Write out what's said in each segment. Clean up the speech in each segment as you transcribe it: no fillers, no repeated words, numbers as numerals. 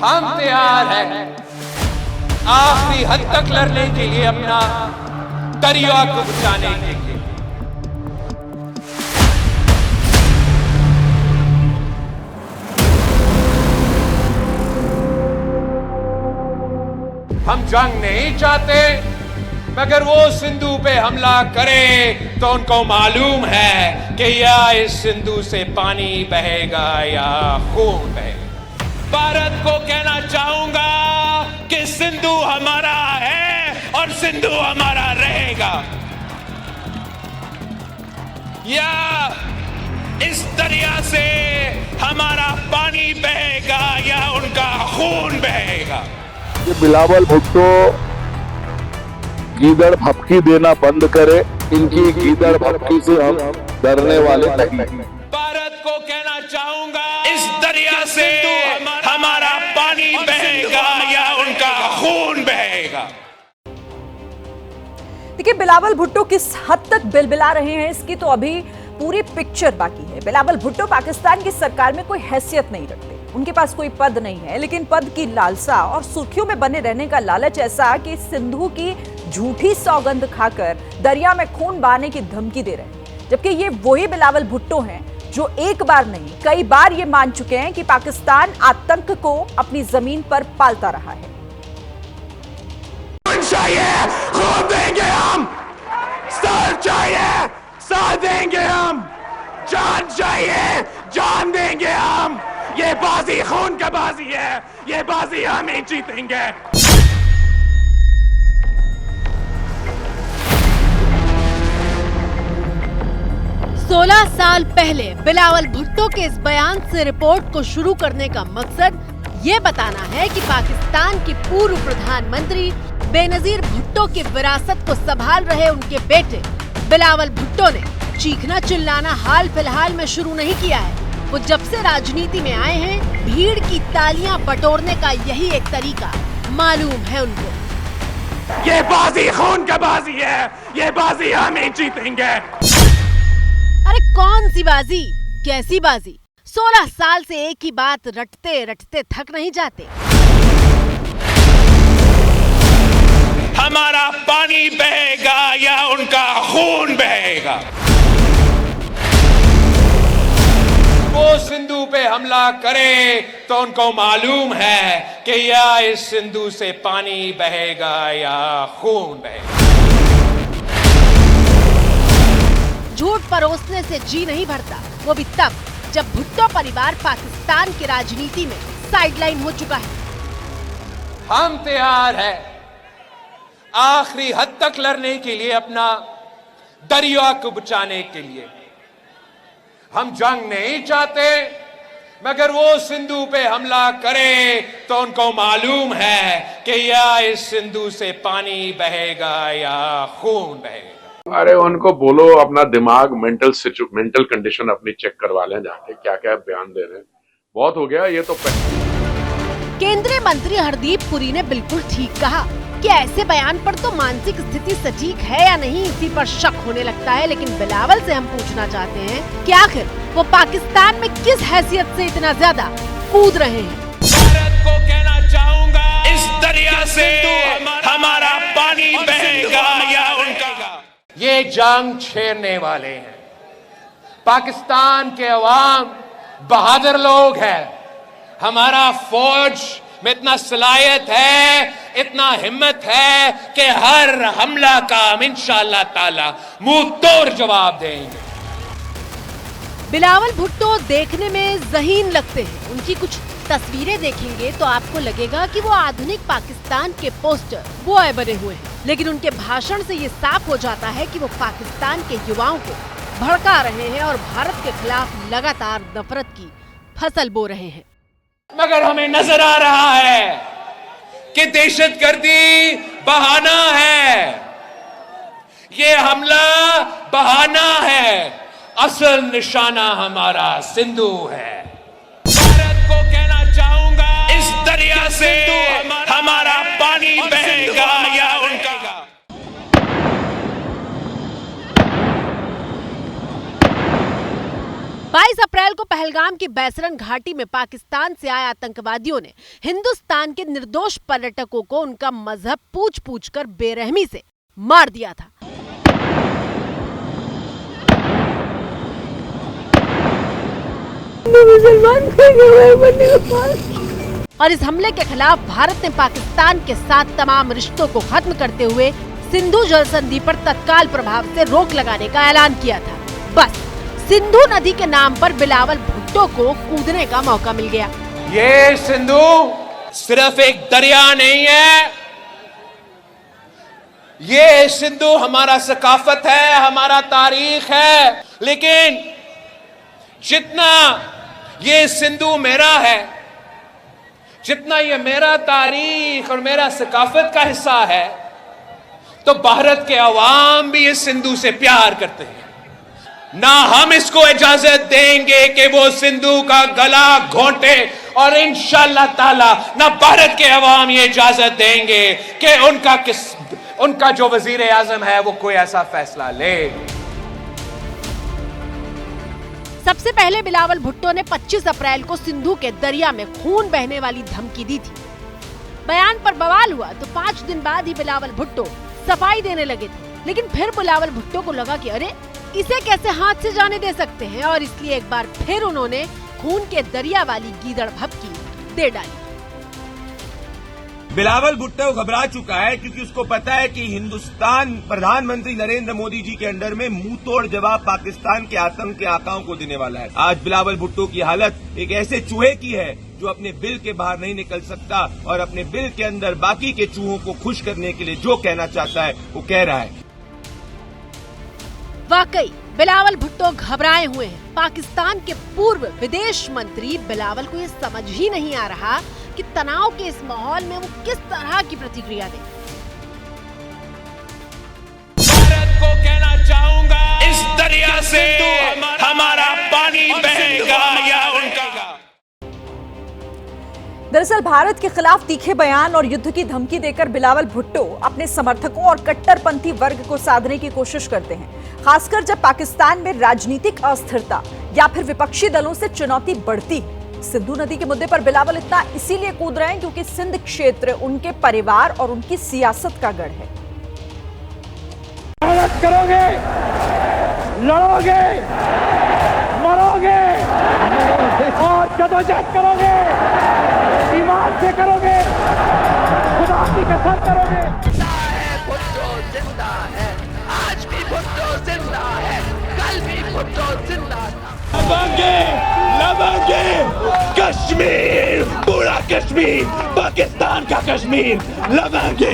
हम तैयार हैं आखिरी हद तक लड़ने के लिए, अपना दरिया को बचाने के लिए। हम जंग नहीं चाहते, मगर वो सिंधु पे हमला करे तो उनको मालूम है कि या इस सिंधु से पानी बहेगा या खून बहेगा। भारत को कहना चाहूंगा कि सिंधु हमारा है और सिंधु हमारा रहेगा। या इस दरिया से हमारा पानी बहेगा या उनका खून बहेगा। ये बिलावल भुट्टो गीदड़ भपकी देना बंद करे, इनकी गीदड़ भपकी से हम डरने वाले नहीं। भारत को कहना चाहूंगा इस दरिया से हमारा पानी बहेगा या उनका खून बहेगा। देखिए, बिलावल भुट्टो किस हद तक बिलबिला रहे हैं इसकी तो अभी पूरी पिक्चर बाकी है। बिलावल भुट्टो पाकिस्तान की सरकार में कोई हैसियत नहीं रखते, उनके पास कोई पद नहीं है, लेकिन पद की लालसा और सुर्खियों में बने रहने का लालच ऐसा कि सिंधु की झूठी सौगंध खाकर दरिया में खून बहाने की धमकी दे रहे हैं। जबकि ये वही बिलावल भुट्टो हैं जो एक बार नहीं कई बार ये मान चुके हैं कि पाकिस्तान आतंक को अपनी जमीन पर पालता रहा है। चाहिए खून देंगे हम, सर चाहिए सर देंगे हम, जान चाहिए जान देंगे हम। ये बाजी खून का बाजी है, ये बाजी हम ही जीतेंगे। 16 साल पहले बिलावल भुट्टो के इस बयान से रिपोर्ट को शुरू करने का मकसद ये बताना है कि पाकिस्तान के पूर्व प्रधानमंत्री बेनजीर भुट्टो की विरासत को संभाल रहे उनके बेटे बिलावल भुट्टो ने चीखना चिल्लाना हाल फिलहाल में शुरू नहीं किया है। वो जब से राजनीति में आए हैं, भीड़ की तालियां बटोरने का यही एक तरीका मालूम है उनको। ये बाजी खून का बाजी है, ये बाजी हम ही जीतेंगे। अरे कौन सी बाजी, कैसी बाजी? 16 साल से एक ही बात रटते रटते थक नहीं जाते। हमारा पानी बहेगा या उनका खून बहेगा। वो सिंधु पे हमला करे तो उनको मालूम है कि या इस सिंधु से पानी बहेगा या खून बहेगा। झूठ परोसने से जी नहीं भरता, वो भी तब जब भुट्टो परिवार पाकिस्तान की राजनीति में साइडलाइन हो चुका है। हम तैयार हैं आखिरी हद तक लड़ने के लिए, अपना दरिया को बचाने के लिए। हम जंग नहीं चाहते, मगर वो सिंधु पे हमला करे तो उनको मालूम है कि या इस सिंधु से पानी बहेगा या खून बहेगा। अरे उनको बोलो अपना दिमाग मेंटल कंडीशन अपनी चेक करवा लें जाके, क्या क्या बयान दे रहे हैं। बहुत हो गया ये तो। केंद्रीय मंत्री हरदीप पुरी ने बिल्कुल ठीक कहा कि ऐसे बयान पर तो मानसिक स्थिति सटीक है या नहीं इसी पर शक होने लगता है। लेकिन बिलावल से हम पूछना चाहते हैं कि आखिर वो पाकिस्तान में किस हैसियत से इतना ज्यादा कूद रहे हैं। भारत को कहना चाहूंगा इस दरिया से हमारा पानी बहेगा या उनका। ये जंग छेड़ने वाले हैं। पाकिस्तान के अवाम बहादुर लोग हैं। हमारा फौज में इतना सलाहियत है, इतना हिम्मत है कि हर हमला का हम इंशाअल्लाह ताला मुंह तोड़ जवाब देंगे। बिलावल भुट्टो देखने में ज़हीन लगते हैं। उनकी कुछ तस्वीरें देखेंगे तो आपको लगेगा कि वो आधुनिक पाकिस्तान के पोस्टर बॉय बने हुए हैं। लेकिन उनके भाषण से ये साफ हो जाता है कि वो पाकिस्तान के युवाओं को भड़का रहे हैं और भारत के खिलाफ लगातार नफरत की फसल बो रहे हैं। मगर हमें नजर आ रहा है कि दहशतगर्दी बहाना है, ये हमला बहाना है, असल निशाना हमारा सिंधु है। भारत को कहना चाहूंगा इस दरिया से हमारा पानी बहेगा या उनका। 22 अप्रैल को पहलगाम की बैसरन घाटी में पाकिस्तान से आए आतंकवादियों ने हिंदुस्तान के निर्दोष पर्यटकों को उनका मजहब पूछ कर बेरहमी से मार दिया था। और इस हमले के खिलाफ भारत ने पाकिस्तान के साथ तमाम रिश्तों को खत्म करते हुए सिंधु जल संधि पर तत्काल प्रभाव से रोक लगाने का ऐलान किया था। बस सिंधु नदी के नाम पर बिलावल भुट्टो को कूदने का मौका मिल गया। ये सिंधु सिर्फ एक दरिया नहीं है, ये सिंधु हमारा सकाफत है, हमारा तारीख है। लेकिन जितना ये सिंधु मेरा है, जितना ये मेरा तारीख और मेरा सकाफत का हिस्सा है, तो भारत के अवाम भी इस सिंधु से प्यार करते हैं। ना हम इसको इजाजत देंगे कि वो सिंधु का गला घोंटे, और इंशाअल्लाह ताला ना भारत के अवाम ये इजाजत देंगे कि उनका जो वजीर आजम है वो कोई ऐसा फैसला ले। सबसे पहले बिलावल भुट्टो ने 25 अप्रैल को सिंधु के दरिया में खून बहने वाली धमकी दी थी। बयान पर बवाल हुआ तो 5 दिन बाद ही बिलावल भुट्टो सफाई देने लगे थे। लेकिन फिर बिलावल भुट्टो को लगा कि अरे इसे कैसे हाथ से जाने दे सकते हैं, और इसलिए एक बार फिर उन्होंने खून के दरिया वाली गीदड़ भभकी दे डाली। बिलावल भुट्टो घबरा चुका है क्योंकि उसको पता है कि हिंदुस्तान प्रधानमंत्री नरेंद्र मोदी जी के अंडर में मुंह तोड़ जवाब पाकिस्तान के आतंक के आकाओं को देने वाला है। आज बिलावल भुट्टो की हालत एक ऐसे चूहे की है जो अपने बिल के बाहर नहीं निकल सकता, और अपने बिल के अंदर बाकी के चूहों को खुश करने के लिए जो कहना चाहता है वो कह रहा है। वाकई बिलावल भुट्टो घबराए हुए हैं। पाकिस्तान के पूर्व विदेश मंत्री बिलावल को ये समझ ही नहीं आ रहा कि तनाव के इस माहौल में वो किस तरह की प्रतिक्रिया दें। भारत को कहना चाहूंगा, इस दरिया से हमारा पानी बहेगा या उनका। दरअसल भारत के खिलाफ तीखे बयान और युद्ध की धमकी देकर बिलावल भुट्टो अपने समर्थकों और कट्टरपंथी वर्ग को साधने की कोशिश करते हैं, खासकर जब पाकिस्तान में राजनीतिक अस्थिरता या फिर विपक्षी दलों से चुनौती बढ़ती है। सिंधु नदी के मुद्दे पर बिलावल इतना इसीलिए कूद रहे हैं क्योंकि सिंध क्षेत्र उनके परिवार और उनकी सियासत का गढ़ है। मेहनत करोगे, लड़ोगे, मरोगे और जदोजहद करोगे, ईमान से करोगे, खुदा की कसम करोगे। भुट्टो जिंदा है, आज भी भुट्टो जिंदा है, कल भी भुट्टो जिंदा था। लबांगे कश्मीर, पूरा कश्मीर, पाकिस्तान का कश्मीर लबांगे।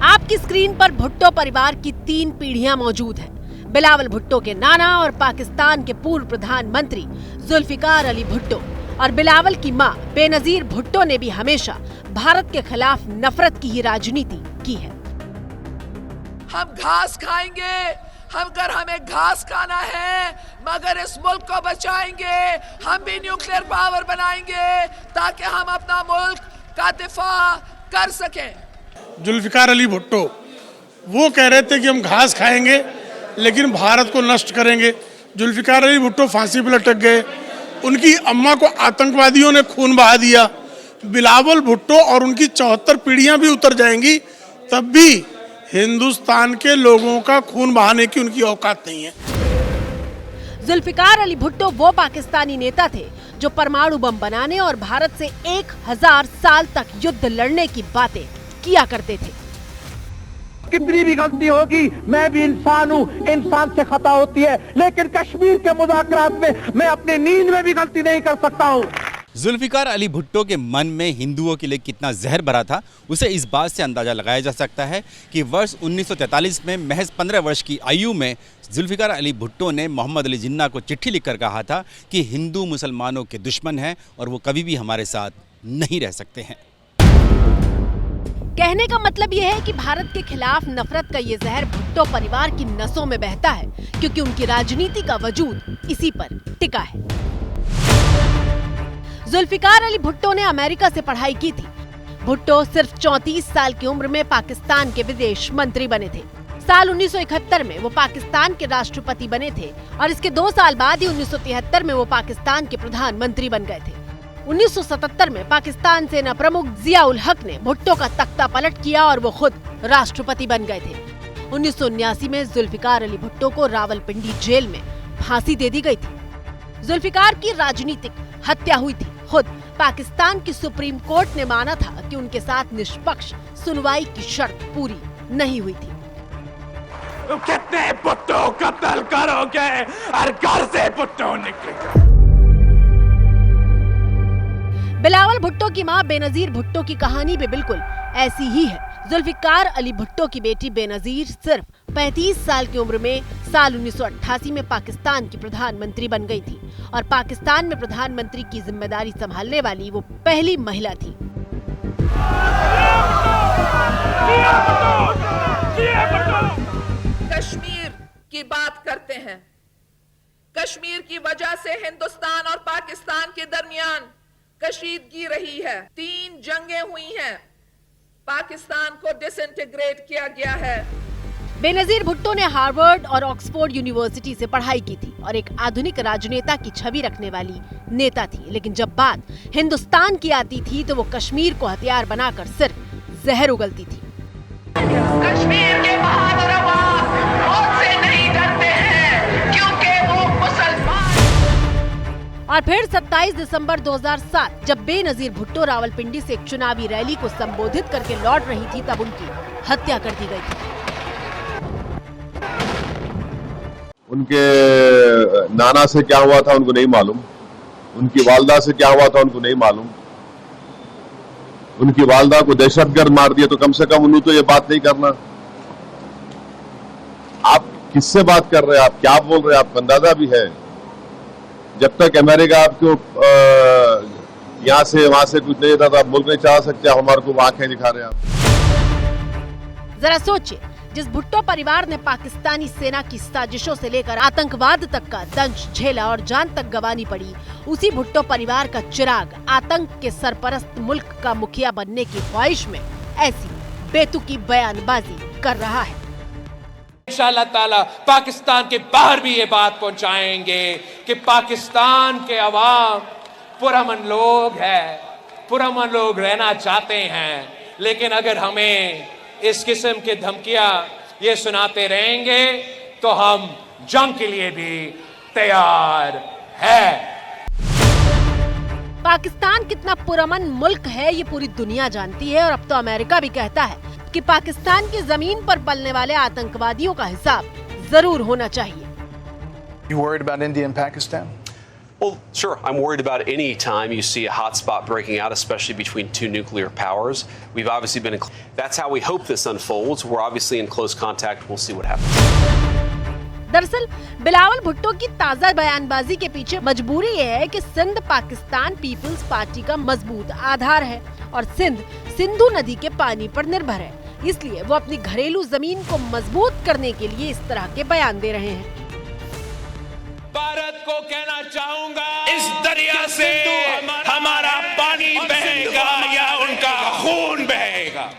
आपकी स्क्रीन पर भुट्टो परिवार की 3 पीढ़ियां मौजूद हैं। बिलावल भुट्टो के नाना और पाकिस्तान के पूर्व प्रधानमंत्री जुल्फिकार अली भुट्टो, और बिलावल की मां बेनजीर भुट्टो ने भी हमेशा भारत के खिलाफ नफरत की ही राजनीति की है। हम घास खाएंगे, अगर हमें घास खाना है, मगर इस मुल्क को बचाएंगे। हम भी न्यूक्लियर पावर बनाएंगे ताकि हम अपना मुल्क का दिफा कर सकें। जुल्फिकार अली भुट्टो वो कह रहे थे कि हम घास खाएंगे लेकिन भारत को नष्ट करेंगे। जुल्फिकार अली भुट्टो फांसी पर लटक गए, उनकी अम्मा को आतंकवादियों ने खून बहा दिया। बिलावल भुट्टो और उनकी 74 पीढ़ियां भी उतर जाएंगी, तब भी हिंदुस्तान के लोगों का खून बहाने की उनकी औकात नहीं है। जुल्फिकार अली भुट्टो वो पाकिस्तानी नेता थे जो परमाणु बम बनाने और भारत से 1000 साल तक युद्ध लड़ने की बातें किया करते थे। कितनी भी गलती होगी, मैं भी इंसान हूँ, इंसान से खता होती है, लेकिन कश्मीर के मुज़ाकरात में मैं अपनी नींद में भी गलती नहीं कर सकता हूँ। जुल्फिकार अली भुट्टो के मन में हिंदुओं के लिए कितना जहर भरा था, उसे इस बात से अंदाज़ा लगाया जा सकता है कि वर्ष 1943 में महज 15 वर्ष की आयु में जुल्फिकार अली भुट्टो ने मोहम्मद अली जिन्ना को चिट्ठी लिखकर कहा था कि हिंदू मुसलमानों के दुश्मन हैं और वो कभी भी हमारे साथ नहीं रह सकते हैं। कहने का मतलब यह है कि भारत के खिलाफ नफरत का ये जहर भुट्टो परिवार की नसों में बहता है, क्योंकि उनकी राजनीति का वजूद इसी पर टिका है। जुल्फिकार अली भुट्टो ने अमेरिका से पढ़ाई की थी। भुट्टो सिर्फ 34 साल की उम्र में पाकिस्तान के विदेश मंत्री बने थे। साल 1971 में वो पाकिस्तान के राष्ट्रपति बने थे और इसके 2 साल बाद ही 1973 में वो पाकिस्तान के प्रधानमंत्री बन गए थे। 1977 में पाकिस्तान सेना प्रमुख जिया उल हक ने भुट्टो का तख्ता पलट किया और वो खुद राष्ट्रपति बन गए थे। 1979 में जुल्फिकार अली भुट्टो को रावलपिंडी जेल में फांसी दे दी गई थी। जुल्फिकार की राजनीतिक हत्या हुई थी। खुद पाकिस्तान की सुप्रीम कोर्ट ने माना था कि उनके साथ निष्पक्ष सुनवाई की शर्त पूरी नहीं हुई थी। कितने भुट्टो कत्ल करोगे और घर से भुट्टो निकलेगा। बिलावल भुट्टो की मां बेनजीर भुट्टो की कहानी भी बिल्कुल ऐसी ही है। जुल्फिकार अली भुट्टो की बेटी बेनजीर सिर्फ 35 साल की उम्र में साल 1988 में पाकिस्तान की प्रधानमंत्री बन गई थी और पाकिस्तान में प्रधानमंत्री की जिम्मेदारी संभालने वाली वो पहली महिला थी। कश्मीर की बात करते हैं। कश्मीर की वजह से हिंदुस्तान और पाकिस्तान के दरमियान कशीदगी रही है। 3 जंगें हुई हैं। पाकिस्तान को डिसइंटीग्रेट किया गया है। बेनजीर भुट्टो ने हार्वर्ड और ऑक्सफोर्ड यूनिवर्सिटी से पढ़ाई की थी और एक आधुनिक राजनेता की छवि रखने वाली नेता थी। लेकिन जब बात हिंदुस्तान की आती थी तो वो कश्मीर को हथियार बनाकर सिर्फ जहर उगलती थी। कश्मीर के बहादुर अवाम मौत से नहीं डरते हैं क्योंकि वो मुसलमान। और फिर 27 दिसंबर 2007 जब बेनजीर भुट्टो रावलपिंडी से एक चुनावी रैली को संबोधित करके लौट रही थी तब उनकी हत्या कर दी गई थी। उनके नाना से क्या हुआ था उनको नहीं मालूम, उनकी वालदा से क्या हुआ था उनको नहीं मालूम। उनकी वालदा को दहशतगर्द मार दिया तो कम से कम उन्होंने तो ये बात नहीं करना। आप किससे बात कर रहे हैं, आप क्या बोल रहे हैं, आपको अंदाजा भी है। जब तक अमेरिका आपको यहाँ से वहां से कुछ नहीं था, आप मुल्क नहीं चला सकते, आप हमारे को आंखें दिखा रहे हैं। आप जरा सोचिए, जिस भुट्टो परिवार ने पाकिस्तानी सेना की साजिशों से लेकर आतंकवाद तक का दंश झेला और जान तक गंवानी पड़ी, उसी भुट्टो परिवार का चिराग आतंक के सरपरस्त मुल्क का मुखिया बनने की ख्वाहिश में ऐसी बेतुकी बयानबाजी कर रहा है। इंशाअल्लाह ताला पाकिस्तान के बाहर भी ये बात पहुंचाएंगे कि पाकिस्तान के अवाम पुरअमन लोग हैं, पुरअमन लोग रहना चाहते हैं। लेकिन अगर हमें इस किस्म की धमकियां ये सुनाते रहेंगे तो हम जंग के लिए भी तैयार है। पाकिस्तान कितना पुरअमन मुल्क है ये पूरी दुनिया जानती है और अब तो अमेरिका भी कहता है कि पाकिस्तान की जमीन पर पलने वाले आतंकवादियों का हिसाब जरूर होना चाहिए। You worried about India and Pakistan? Well, sure. I'm worried about any time you see a hotspot breaking out, especially between 2 nuclear powers. We've obviously been. That's how we hope this unfolds. We're obviously in close contact. We'll see what happens. दरअसल बिलावल भुट्टो की ताजा बयानबाजी के पीछे मजबूरी ये है कि सिंध पाकिस्तान पीपल्स पार्टी का मजबूत आधार है और सिंध सिंधु नदी के पानी पर निर्भर है। इसलिए वो अपनी घरेलू जमीन को मजबूत करने के लिए इस तरह के बयान दे रहे हैं। भारत को कहना चाहूंगा, इस दरिया से हमारा पानी बहेगा या उनका खून बहेगा।